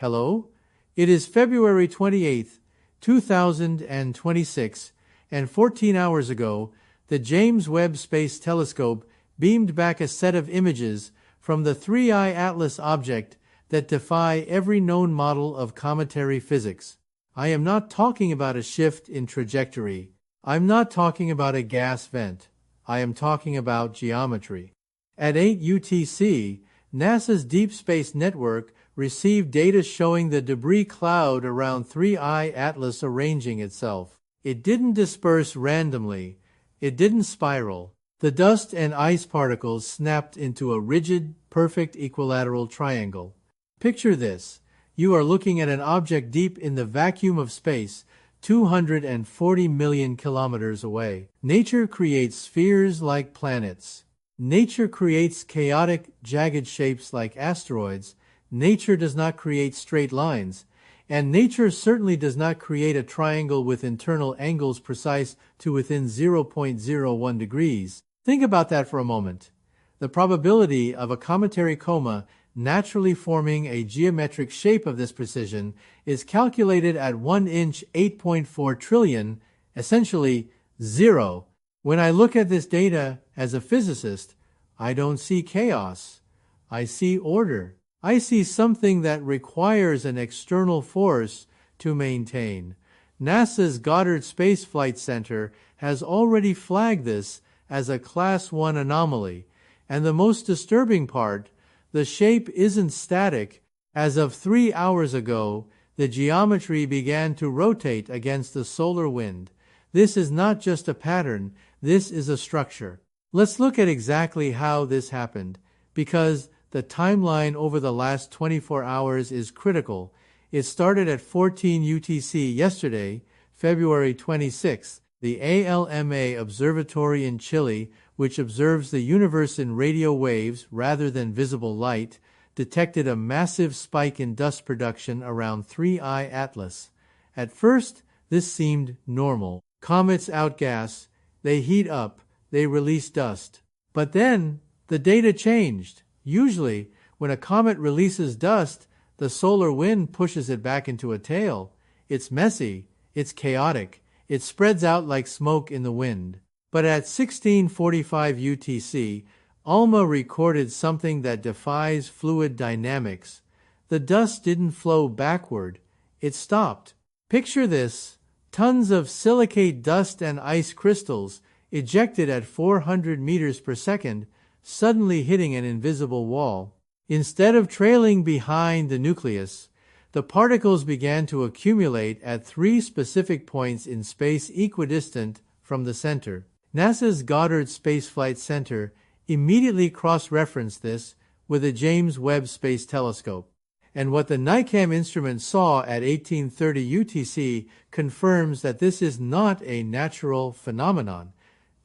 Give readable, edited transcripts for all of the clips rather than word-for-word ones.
Hello? It is February 28th, 2026, and 14 hours ago, the James Webb Space Telescope beamed back a set of images from the 3I Atlas object that defy every known model of cometary physics. I am not talking about a shift in trajectory. I'm not talking about a gas vent. I am talking about geometry. At 8 UTC, NASA's Deep Space Network received data showing the debris cloud around 3I Atlas arranging itself. It didn't disperse randomly. It didn't spiral. The dust and ice particles snapped into a rigid, perfect equilateral triangle. Picture this. You are looking at an object deep in the vacuum of space, 240 million kilometers away. Nature creates spheres like planets. Nature creates chaotic, jagged shapes like asteroids. Nature does not create straight lines. And nature certainly does not create a triangle with internal angles precise to within 0.01 degrees. Think about that for a moment. The probability of a cometary coma naturally forming a geometric shape of this precision is calculated at 1 inch 8.4 trillion, essentially 0. When I look at this data as a physicist, I don't see chaos. I see order. I see something that requires an external force to maintain. NASA's Goddard Space Flight Center has already flagged this as a Class 1 anomaly, and the most disturbing part, the shape isn't static. As of 3 hours ago, the geometry began to rotate against the solar wind. This is not just a pattern, this is a structure. Let's look at exactly how this happened, because the timeline over the last 24 hours is critical. It started at 14 UTC yesterday, February 26th. The ALMA Observatory in Chile, which observes the universe in radio waves rather than visible light, detected a massive spike in dust production around 3I Atlas. At first, this seemed normal. Comets outgas, they heat up, they release dust. But then, the data changed. Usually, when a comet releases dust, the solar wind pushes it back into a tail. It's messy, it's chaotic, it spreads out like smoke in the wind. But at 1645 UTC, ALMA recorded something that defies fluid dynamics. The dust didn't flow backward, it stopped. Picture this, tons of silicate dust and ice crystals ejected at 400 meters per second, suddenly hitting an invisible wall. Instead of trailing behind the nucleus, the particles began to accumulate at 3 specific points in space equidistant from the center. NASA's Goddard Space Flight Center immediately cross-referenced this with the James Webb Space Telescope. And what the NICAM instrument saw at 1830 UTC confirms that this is not a natural phenomenon.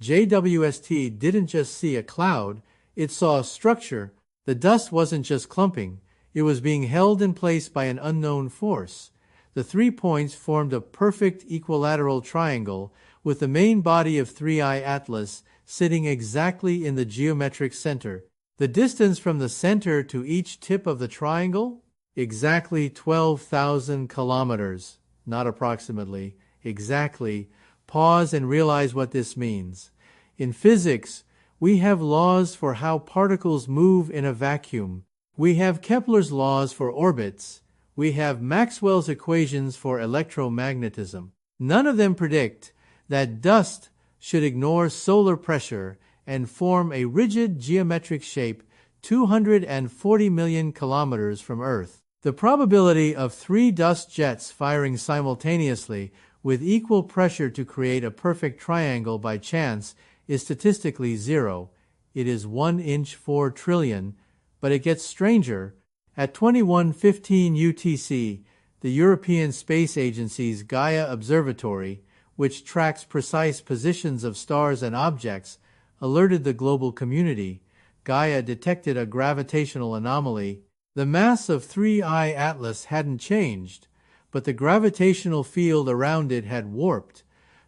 JWST didn't just see a cloud, it saw a structure. The dust wasn't just clumping, it was being held in place by an unknown force. The 3 points formed a perfect equilateral triangle, with the main body of 3I Atlas sitting exactly in the geometric center. The distance from the center to each tip of the triangle? Exactly 12,000 kilometers. Not approximately, exactly. Pause and realize what this means. In physics, we have laws for how particles move in a vacuum. We have Kepler's laws for orbits. We have Maxwell's equations for electromagnetism. None of them predict that dust should ignore solar pressure and form a rigid geometric shape 240 million kilometers from Earth. The probability of 3 dust jets firing simultaneously with equal pressure to create a perfect triangle by chance is statistically 0. It is 1 inch 4 trillion, but it gets stranger. At 21:15 UTC, the European Space Agency's Gaia Observatory, which tracks precise positions of stars and objects, alerted the global community. Gaia detected a gravitational anomaly. The mass of 3I Atlas hadn't changed, but the gravitational field around it had warped.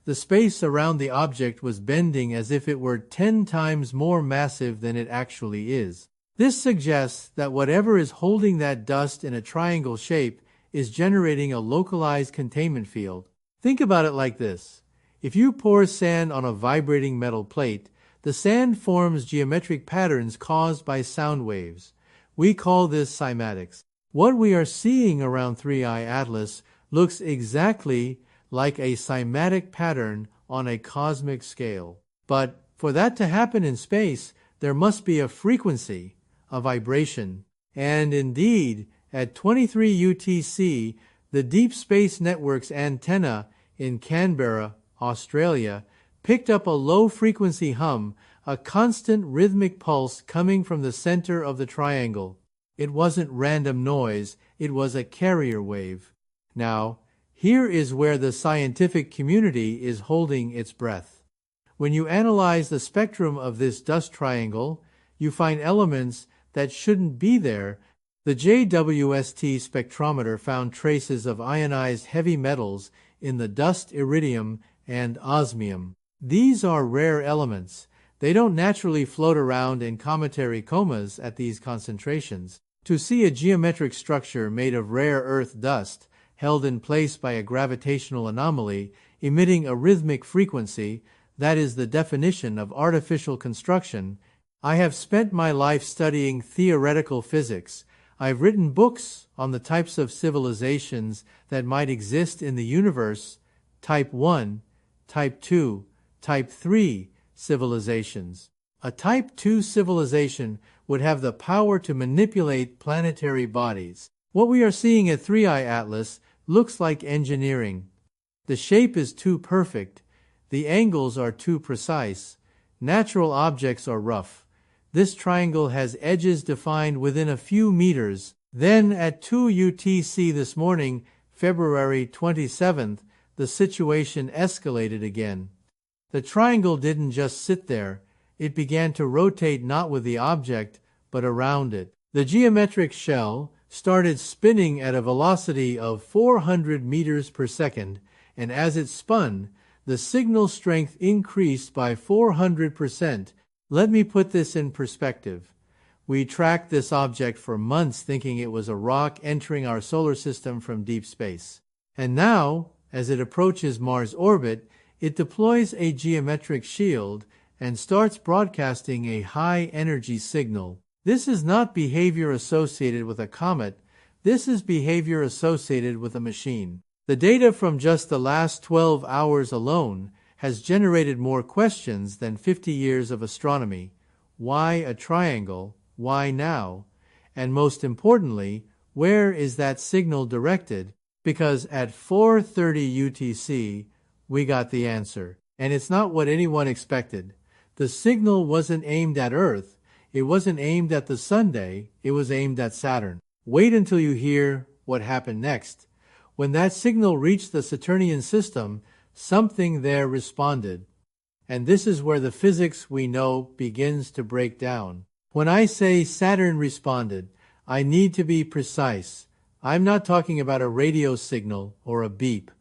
The space around the object was bending as if it were 10 times more massive than it actually is. This suggests that whatever is holding that dust in a triangle shape is generating a localized containment field. Think about it like this. If you pour sand on a vibrating metal plate, the sand forms geometric patterns caused by sound waves. We call this cymatics. What we are seeing around 3I Atlas looks exactly like a cymatic pattern on a cosmic scale. But for that to happen in space, there must be a frequency, a vibration. And indeed, at 23 UTC, the Deep Space Network's antenna in Canberra, Australia, picked up a low-frequency hum, a constant rhythmic pulse coming from the center of the triangle. It wasn't random noise, it was a carrier wave. Now, here is where the scientific community is holding its breath. When you analyze the spectrum of this dust triangle, you find elements that shouldn't be there. The JWST spectrometer found traces of ionized heavy metals in the dust, iridium and osmium. These are rare elements. They don't naturally float around in cometary comas at these concentrations. To see a geometric structure made of rare earth dust, held in place by a gravitational anomaly, emitting a rhythmic frequency, that is the definition of artificial construction. I have spent my life studying theoretical physics. I've written books on the types of civilizations that might exist in the universe, Type 1, Type 2, Type 3 civilizations. A Type 2 civilization would have the power to manipulate planetary bodies. What we are seeing at 3I Atlas looks like engineering. The shape is too perfect. The angles are too precise. Natural objects are rough. This triangle has edges defined within a few meters. Then at 2 UTC this morning, February 27th, the situation escalated again. The triangle didn't just sit there. It began to rotate not with the object, but around it. The geometric shell started spinning at a velocity of 400 meters per second, and as it spun, the signal strength increased by 400%. Let me put this in perspective. We tracked this object for months thinking it was a rock entering our solar system from deep space. And now, as it approaches Mars' orbit, it deploys a geometric shield and starts broadcasting a high-energy signal. This is not behavior associated with a comet. This is behavior associated with a machine. The data from just the last 12 hours alone has generated more questions than 50 years of astronomy. Why a triangle? Why now? And most importantly, where is that signal directed? Because at 4:30 UTC, we got the answer. And it's not what anyone expected. The signal wasn't aimed at Earth. It wasn't aimed at the Sunday. It was aimed at Saturn. Wait until you hear what happened next. When that signal reached the Saturnian system, something there responded. And this is where the physics we know begins to break down. When I say Saturn responded, I need to be precise. I'm not talking about a radio signal or a beep.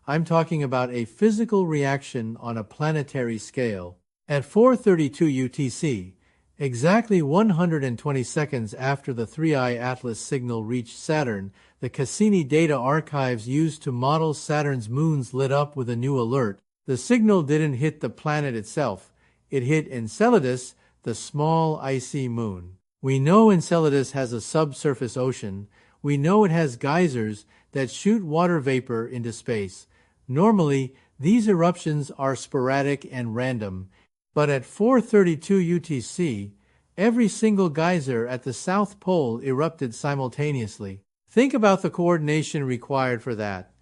I'm talking about a physical reaction on a planetary scale. At 4:32 UTC, exactly 120 seconds after the 3I Atlas signal reached Saturn, the Cassini data archives used to model Saturn's moons lit up with a new alert. The signal didn't hit the planet itself. It hit Enceladus, the small icy moon. We know Enceladus has a subsurface ocean. We know it has geysers that shoot water vapor into space. Normally, these eruptions are sporadic and random, but at 4:32 UTC, every single geyser at the South Pole erupted simultaneously. Think about the coordination required for that.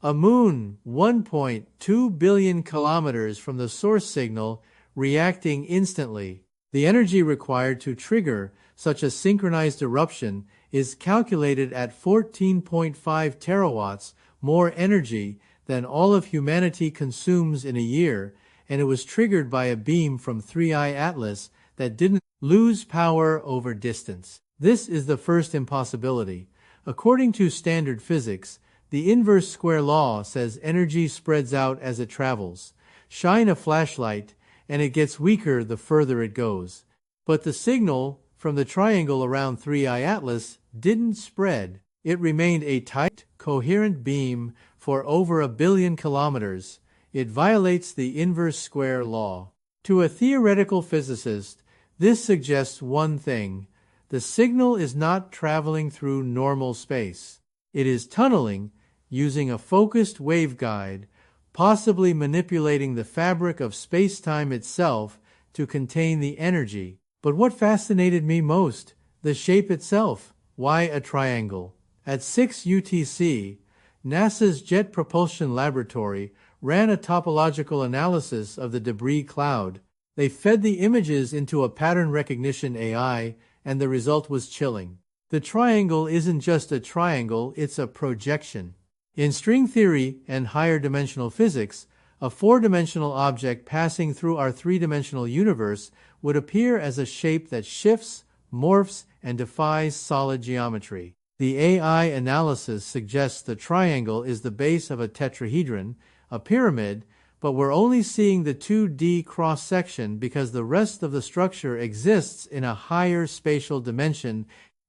A moon 1.2 billion kilometers from the source signal reacting instantly. The energy required to trigger such a synchronized eruption is calculated at 14.5 terawatts, more energy than all of humanity consumes in a year, and it was triggered by a beam from 3I Atlas that didn't lose power over distance. This is the first impossibility. According to standard physics, the inverse square law says energy spreads out as it travels. Shine a flashlight, and it gets weaker the further it goes. But the signal from the triangle around 3I Atlas didn't spread. It remained a tight, coherent beam for over 1 billion kilometers. It violates the inverse square law. To a theoretical physicist, this suggests one thing: the signal is not traveling through normal space. It is tunneling, using a focused waveguide, possibly manipulating the fabric of space-time itself to contain the energy. But what fascinated me most? The shape itself. Why a triangle? At 6 UTC, NASA's Jet Propulsion Laboratory ran a topological analysis of the debris cloud. They fed the images into a pattern recognition AI, and the result was chilling. The triangle isn't just a triangle, it's a projection. In string theory and higher dimensional physics, a four-dimensional object passing through our three-dimensional universe would appear as a shape that shifts, morphs, and defies solid geometry. The AI analysis suggests the triangle is the base of a tetrahedron, a pyramid, but we're only seeing the 2D cross-section because the rest of the structure exists in a higher spatial dimension.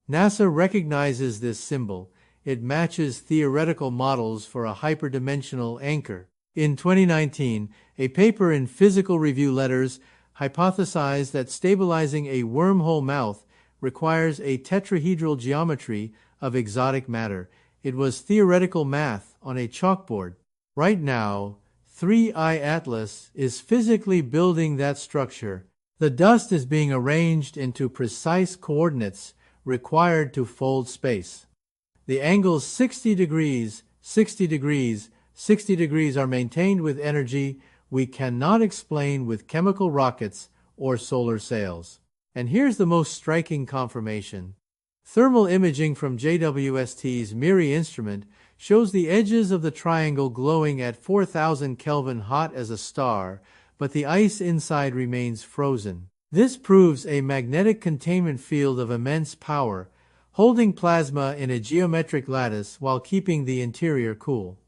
NASA recognizes this symbol. It matches theoretical models for a hyperdimensional anchor. In 2019, a paper in Physical Review Letters hypothesized that stabilizing a wormhole mouth requires a tetrahedral geometry of exotic matter. It was theoretical math on a chalkboard. Right now, 3I Atlas is physically building that structure. The dust is being arranged into precise coordinates required to fold space. The angles 60 degrees, 60 degrees, 60 degrees are maintained with energy we cannot explain with chemical rockets or solar sails. And here's the most striking confirmation. Thermal imaging from JWST's MIRI instrument shows the edges of the triangle glowing at 4,000 Kelvin hot as a star, but the ice inside remains frozen. This proves a magnetic containment field of immense power, holding plasma in a geometric lattice while keeping the interior cool.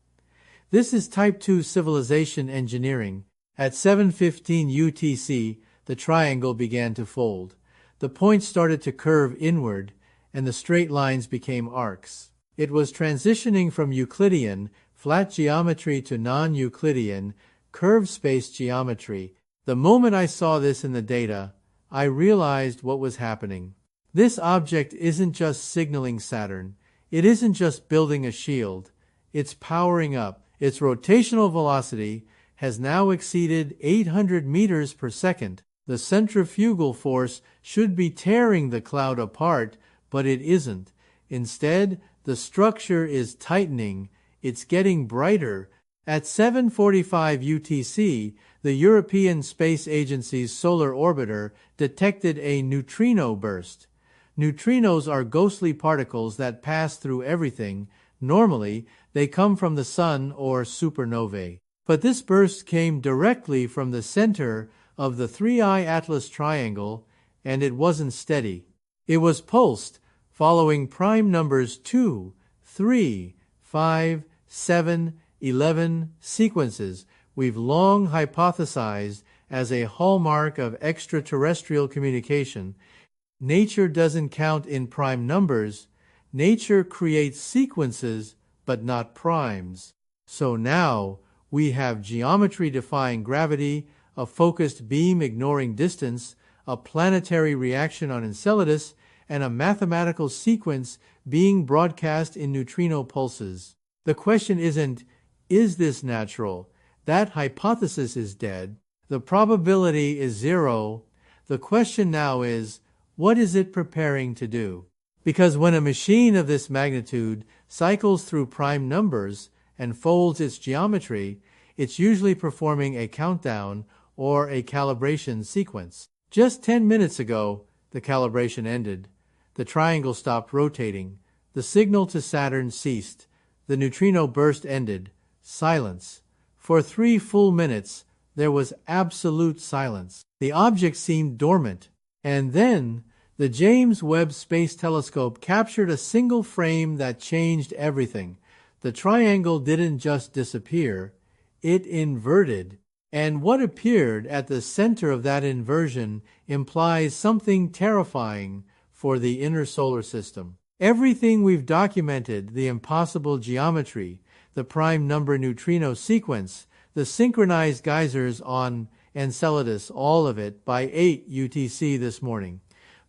This is Type 2 civilization engineering. At 7:15 UTC, the triangle began to fold. The points started to curve inward, and the straight lines became arcs. It was transitioning from Euclidean, flat geometry to non-Euclidean, curved space geometry. The moment I saw this in the data, I realized what was happening. This object isn't just signaling Saturn. It isn't just building a shield. It's powering up. Its rotational velocity has now exceeded 800 meters per second. The centrifugal force should be tearing the cloud apart, but it isn't. Instead, the structure is tightening. It's getting brighter. At 7:45 UTC, the European Space Agency's solar orbiter detected a neutrino burst. Neutrinos are ghostly particles that pass through everything. Normally, they come from the sun or supernovae. But this burst came directly from the center of the 3I Atlas triangle, and it wasn't steady. It was pulsed, following prime numbers 2, 3, 5, 7, 11 sequences we've long hypothesized as a hallmark of extraterrestrial communication. Nature doesn't count in prime numbers. Nature creates sequences, but not primes. So now we have geometry defying gravity, a focused beam ignoring distance, a planetary reaction on Enceladus, and a mathematical sequence being broadcast in neutrino pulses. The question isn't, is this natural? That hypothesis is dead. The probability is 0. The question now is, what is it preparing to do? Because when a machine of this magnitude cycles through prime numbers and folds its geometry, it's usually performing a countdown or a calibration sequence. Just 10 minutes ago, the calibration ended. The triangle stopped rotating. The signal to Saturn ceased. The neutrino burst ended. Silence. For 3 full minutes, there was absolute silence. The object seemed dormant. And then, the James Webb Space Telescope captured a single frame that changed everything. The triangle didn't just disappear, it inverted. And what appeared at the center of that inversion implies something terrifying. for the inner solar system. Everything we've documented, the impossible geometry, the prime number neutrino sequence, the synchronized geysers on Enceladus, all of it by 8 UTC this morning.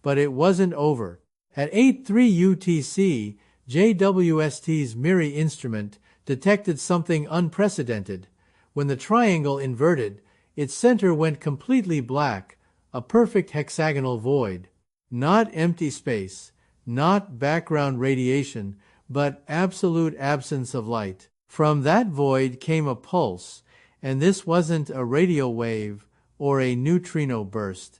But it wasn't over. At 8:03 UTC, JWST's MIRI instrument detected something unprecedented. When the triangle inverted, its center went completely black, a perfect hexagonal void. Not empty space, not background radiation, but absolute absence of light. From that void came a pulse, and this wasn't a radio wave or a neutrino burst.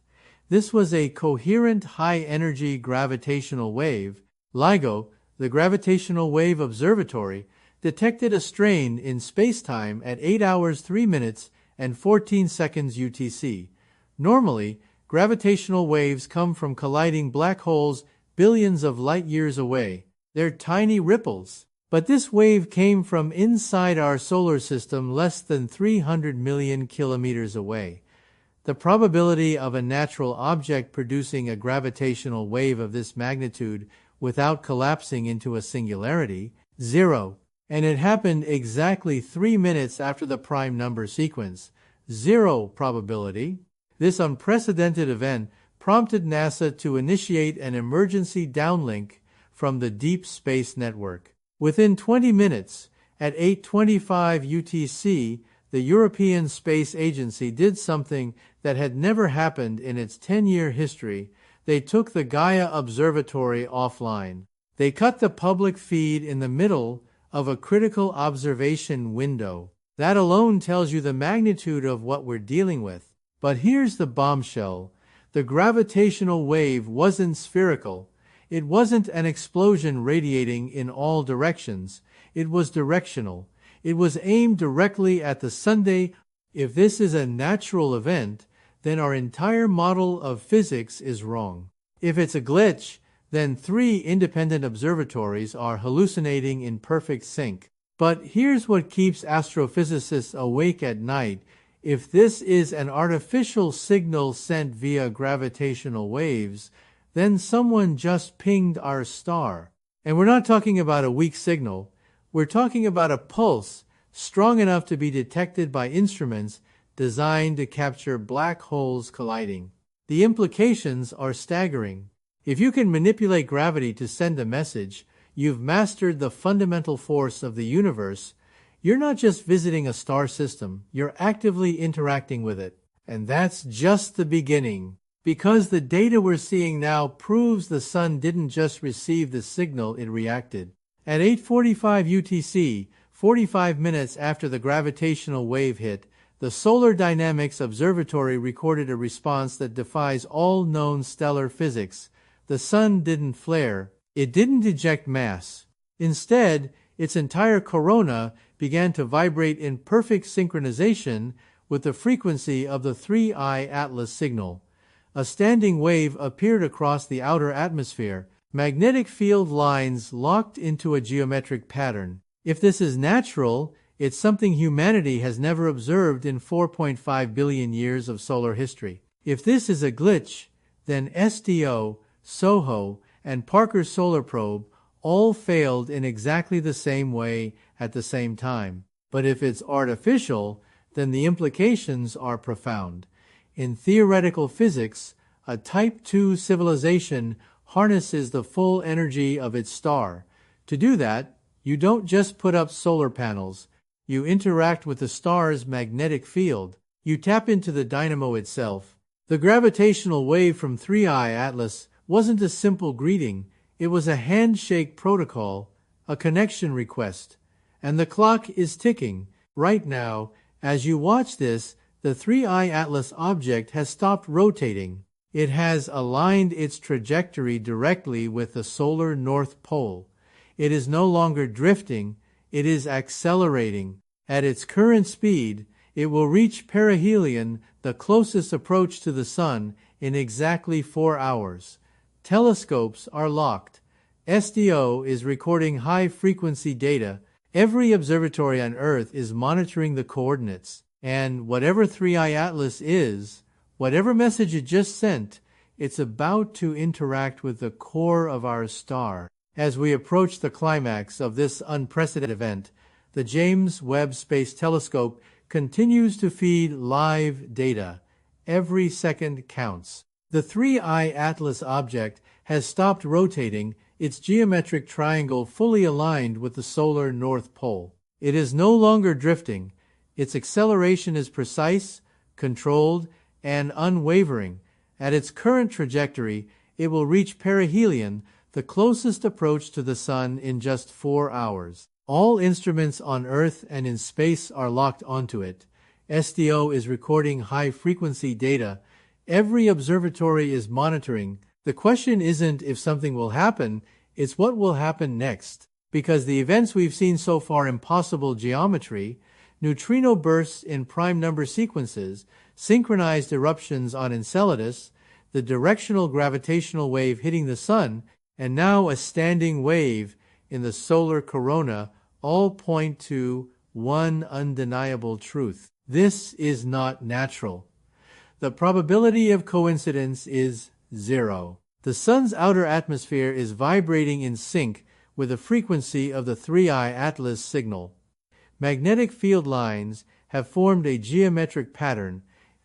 This was a coherent high-energy gravitational wave. LIGO, the Gravitational Wave Observatory, detected a strain in spacetime at 8 hours 3 minutes and 14 seconds UTC. Normally, gravitational waves come from colliding black holes billions of light-years away. They're tiny ripples. But this wave came from inside our solar system less than 300 million kilometers away. The probability of a natural object producing a gravitational wave of this magnitude without collapsing into a singularity, 0. And it happened exactly 3 minutes after the prime number sequence. 0 probability. This unprecedented event prompted NASA to initiate an emergency downlink from the Deep Space Network. Within 20 minutes, at 8:25 UTC, the European Space Agency did something that had never happened in its 10-year history. They took the Gaia Observatory offline. They cut the public feed in the middle of a critical observation window. That alone tells you the magnitude of what we're dealing with. But here's the bombshell. The gravitational wave wasn't spherical. It wasn't an explosion radiating in all directions. It was directional. It was aimed directly at the Sunday. If this is a natural event, then our entire model of physics is wrong. If it's a glitch, then 3 independent observatories are hallucinating in perfect sync. But here's what keeps astrophysicists awake at night. If this is an artificial signal sent via gravitational waves, then someone just pinged our star. And we're not talking about a weak signal. We're talking about a pulse strong enough to be detected by instruments designed to capture black holes colliding. The implications are staggering. If you can manipulate gravity to send a message, you've mastered the fundamental force of the universe. You're not just visiting a star system, you're actively interacting with it. And that's just the beginning. Because the data we're seeing now proves the sun didn't just receive the signal, it reacted. At 8:45 UTC, 45 minutes after the gravitational wave hit, the Solar Dynamics Observatory recorded a response that defies all known stellar physics. The sun didn't flare. It didn't eject mass. Instead, its entire corona began to vibrate in perfect synchronization with the frequency of the 3I Atlas signal. A standing wave appeared across the outer atmosphere, magnetic field lines locked into a geometric pattern. If this is natural, it's something humanity has never observed in 4.5 billion years of solar history. If this is a glitch, then SDO, SOHO, and Parker Solar Probe all failed in exactly the same way at the same time. But if it's artificial, then the implications are profound. In theoretical physics, a Type II civilization harnesses the full energy of its star. To do that, you don't just put up solar panels. You interact with the star's magnetic field. You tap into the dynamo itself. The gravitational wave from 3I Atlas wasn't a simple greeting. It was a handshake protocol, a connection request. And the clock is ticking. Right now, as you watch this, the 3I Atlas object has stopped rotating. It has aligned its trajectory directly with the solar North Pole. It is no longer drifting, it is accelerating. At its current speed, it will reach perihelion, the closest approach to the Sun, in exactly 4 hours. Telescopes are locked. SDO is recording high-frequency data. Every observatory on Earth is monitoring the coordinates. And whatever 3I Atlas is, whatever message it just sent, It's about to interact with the core of our star. As we approach the climax of this unprecedented event, the James Webb Space Telescope continues to feed live data. Every second counts. The 3I Atlas object has stopped rotating, its geometric triangle fully aligned with the solar North Pole. It is no longer drifting. Its acceleration is precise, controlled, and unwavering. At its current trajectory, it will reach perihelion, the closest approach to the Sun, in just 4 hours. All instruments on Earth and in space are locked onto it. SDO is recording high-frequency data. Every observatory is monitoring. The question isn't if something will happen, it's what will happen next. Because the events we've seen so far, impossible geometry, neutrino bursts in prime number sequences, synchronized eruptions on Enceladus, the directional gravitational wave hitting the Sun, and now a standing wave in the solar corona, all point to one undeniable truth. This is not natural. The probability of coincidence is 0. The Sun's outer atmosphere is vibrating in sync with the frequency of the 3I Atlas signal. Magnetic field lines have formed a geometric pattern.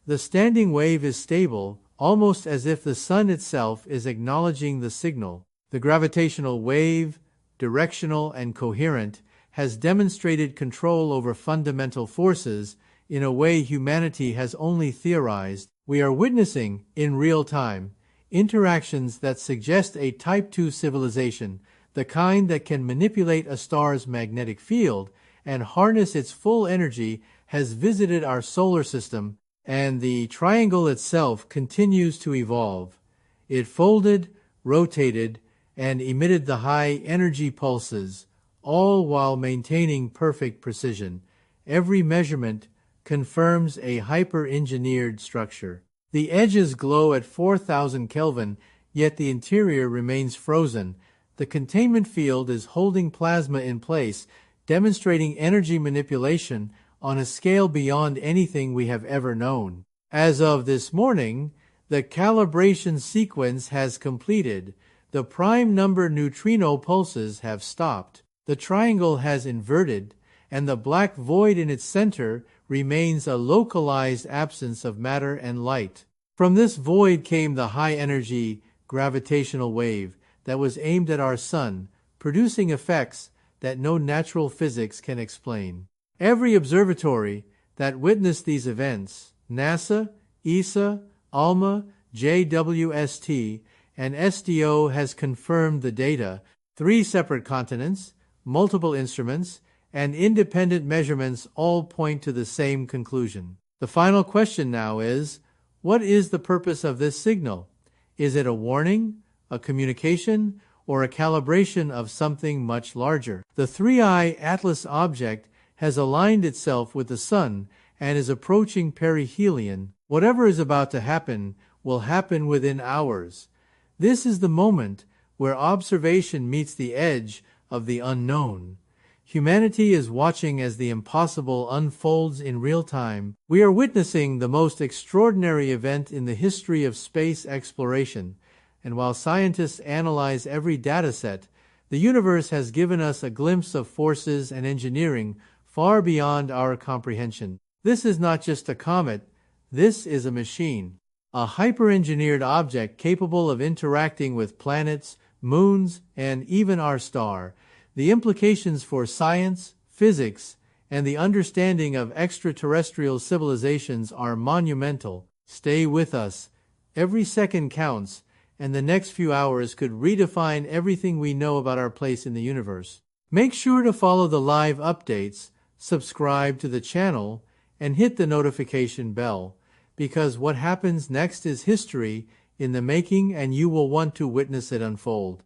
The standing wave is stable, almost as if the Sun itself is acknowledging the signal. The gravitational wave, directional and coherent, has demonstrated control over fundamental forces in a way humanity has only theorized. We are witnessing, in real time, interactions that suggest a Type II civilization, the kind that can manipulate a star's magnetic field and harness its full energy, has visited our solar system, and the triangle itself continues to evolve. It folded, rotated, and emitted the high-energy pulses, all while maintaining perfect precision. Every measurement confirms a hyper-engineered structure. The edges glow at 4,000 Kelvin, yet the interior remains frozen. The containment field is holding plasma in place, demonstrating energy manipulation on a scale beyond anything we have ever known. As of this morning, the calibration sequence has completed. The prime number neutrino pulses have stopped. The triangle has inverted, and the black void in its center remains a localized absence of matter and light. From this void came the high-energy gravitational wave that was aimed at our Sun, producing effects that no natural physics can explain. Every observatory that witnessed these events, NASA, ESA, ALMA, JWST, and SDO, has confirmed the data. 3 separate continents, multiple instruments, and independent measurements all point to the same conclusion. The final question now is, what is the purpose of this signal? Is it a warning, a communication, or a calibration of something much larger? The 3I Atlas object has aligned itself with the Sun and is approaching perihelion. Whatever is about to happen will happen within hours. This is the moment where observation meets the edge of the unknown. Humanity is watching as the impossible unfolds in real time. We are witnessing the most extraordinary event in the history of space exploration, and while scientists analyze every dataset, the universe has given us a glimpse of forces and engineering far beyond our comprehension. This is not just a comet, this is a machine, a hyper-engineered object capable of interacting with planets, moons, and even our star. The implications for science, physics, and the understanding of extraterrestrial civilizations are monumental. Stay with us. Every second counts, and the next few hours could redefine everything we know about our place in the universe. Make sure to follow the live updates, subscribe to the channel, and hit the notification bell, because what happens next is history in the making, and you will want to witness it unfold.